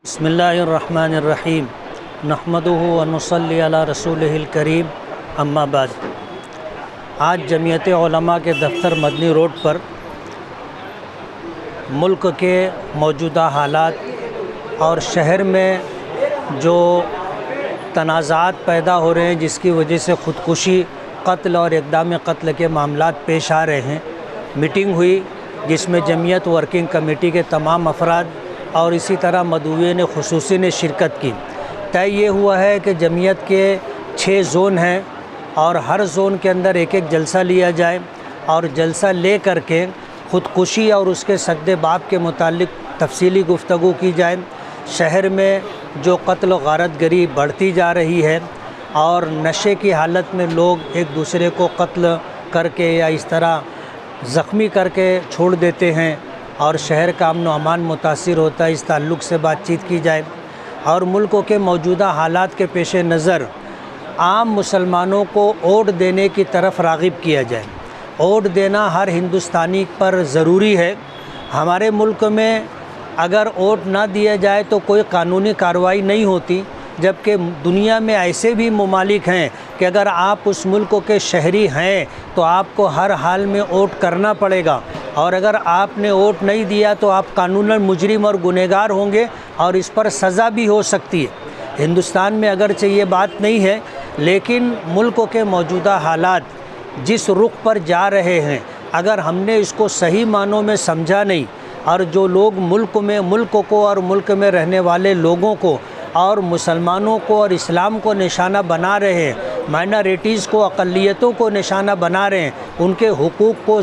बिस्मिल्लाहिर्रहमानिर्रहीम नहमदुहु व नुसल्ली अला रसूलिहिल करीम अम्मा बाद। आज जमीयत उलमा के दफ्तर मदनी रोड पर मुल्क के मौजूदा हालात और शहर में जो तनाज़ात पैदा हो रहे हैं जिसकी वजह से ख़ुदकुशी, कत्ल और इक़दाम कत्ल के मामलात पेश आ रहे हैं, मीटिंग हुई जिसमें जमीयत वर्किंग कमेटी के तमाम अफराद और इसी तरह मदऊए ने खुसूसी ने शिरकत की। तय ये हुआ है कि जमीयत के 6 ज़ोन हैं और हर ज़ोन के अंदर एक एक जलसा लिया जाए और जलसा ले करके ख़ुदकुशी और उसके सद्दे-बाब के मुतालिक तफसीली गुफ्तगू की जाए। शहर में जो कत्ल व गारतगरी बढ़ती जा रही है और नशे की हालत में लोग एक दूसरे को कत्ल करके या इस तरह ज़ख्मी करके छोड़ देते हैं और शहर का अमन व अमान मुतासिर होता है, इस ताल्लुक़ से बातचीत की जाए। और मुल्कों के मौजूदा हालात के पेश नज़र आम मुसलमानों को वोट देने की तरफ राग़िब किया जाए। वोट देना हर हिंदुस्तानी पर ज़रूरी है। हमारे मुल्क में अगर वोट ना दिया जाए तो कोई कानूनी कार्रवाई नहीं होती, जबकि दुनिया में ऐसे भी ममालिक हैं कि अगर आप उस मुल्क के शहरी हैं तो आपको हर हाल में वोट करना पड़ेगा और अगर आपने वोट नहीं दिया तो आप कानूनन मुजरिम और गुनहगार होंगे और इस पर सज़ा भी हो सकती है। हिंदुस्तान में अगरचे ये बात नहीं है, लेकिन मुल्क के मौजूदा हालात जिस रुख पर जा रहे हैं, अगर हमने इसको सही मानों में समझा नहीं और जो लोग मुल्क को और मुल्क में रहने वाले लोगों को और मुसलमानों को और इस्लाम को निशाना बना रहे हैं, माइनॉरिटीज़ को, अक़लियतों को निशाना बना रहे हैं, उनके हुकूक़ को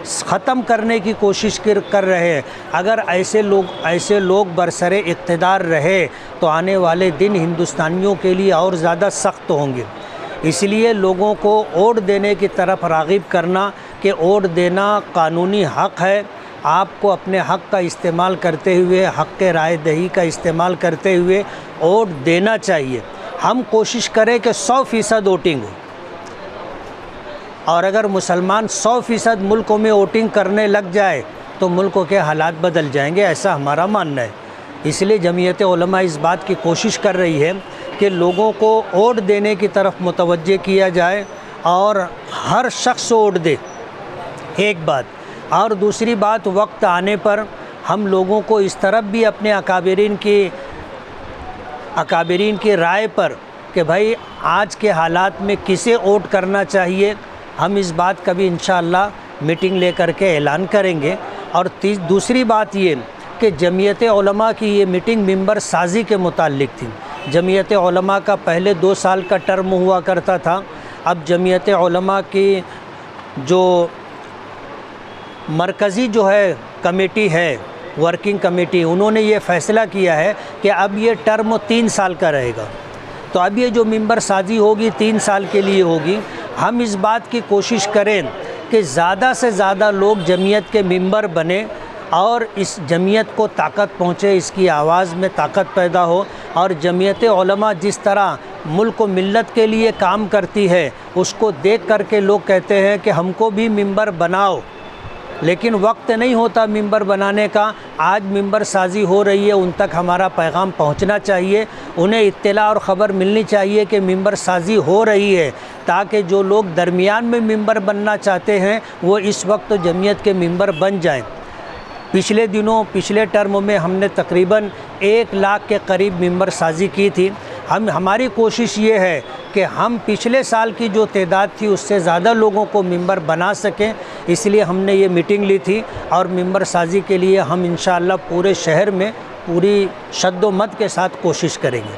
ख़त्म करने की कोशिश कर रहे हैं, अगर ऐसे लोग बरसरे इक़्तिदार रहे तो आने वाले दिन हिंदुस्तानियों के लिए और ज़्यादा सख्त होंगे। इसलिए लोगों को वोट देने की तरफ राग़िब करना कि वोट देना कानूनी हक़ है, आपको अपने हक़ का इस्तेमाल करते हुए, हक़ के राय दही का इस्तेमाल करते हुए वोट देना चाहिए। हम कोशिश करें कि 100% वोटिंग हो और अगर मुसलमान 100% मुल्कों में वोटिंग करने लग जाए तो मुल्कों के हालात बदल जाएंगे, ऐसा हमारा मानना है। इसलिए जमीयत उलमा इस बात की कोशिश कर रही है कि लोगों को वोट देने की तरफ मुतवज्जे किया जाए और हर शख्स वोट दे, एक बात। और दूसरी बात, वक्त आने पर हम लोगों को इस तरफ भी अपने अकाबरीन की राय पर कि भाई आज के हालात में किसे वोट करना चाहिए, हम इस बात का भी इंशाअल्लाह मीटिंग लेकर के ऐलान करेंगे। और दूसरी बात ये कि जमीयत उलमा की ये मीटिंग मिंबर साजी के मुताल्लिक थी। जमीयत उलमा का पहले 2 साल का टर्म हुआ करता था, अब जमीयत उलमा की जो मरकज़ी जो है कमेटी है, वर्किंग कमेटी, उन्होंने ये फ़ैसला किया है कि अब ये टर्म 3 साल का रहेगा। तो अब ये जो मिंबर साजी होगी 3 साल के लिए होगी। हम इस बात की कोशिश करें कि ज़्यादा से ज़्यादा लोग जमीयत के मिंबर बने और इस जमीयत को ताकत पहुँचे, इसकी आवाज़ में ताकत पैदा हो। और जमीयत उलमा जिस तरह मुल्क व मिल्लत के लिए काम करती है उसको देख कर के लोग कहते हैं कि हमको भी मिंबर बनाओ, लेकिन वक्त नहीं होता मिंबर बनाने का। आज मिंबर साजी हो रही है, उन तक हमारा पैगाम पहुंचना चाहिए, उन्हें इत्तला और ख़बर मिलनी चाहिए कि मिंबर साजी हो रही है, ताकि जो लोग दरमियान में मिंबर बनना चाहते हैं वो इस वक्त जमीयत के मिंबर बन जाएं। पिछले टर्म में हमने तकरीबन 1 लाख के करीब मिंबर साजी की थी। हमारी कोशिश ये है कि हम पिछले साल की जो तादाद थी उससे ज़्यादा लोगों को मिंबर बना सकें, इसलिए हमने ये मीटिंग ली थी। और मिंबर साजी के लिए हम इंशाअल्लाह पूरे शहर में पूरी शद्दोमत के साथ कोशिश करेंगे।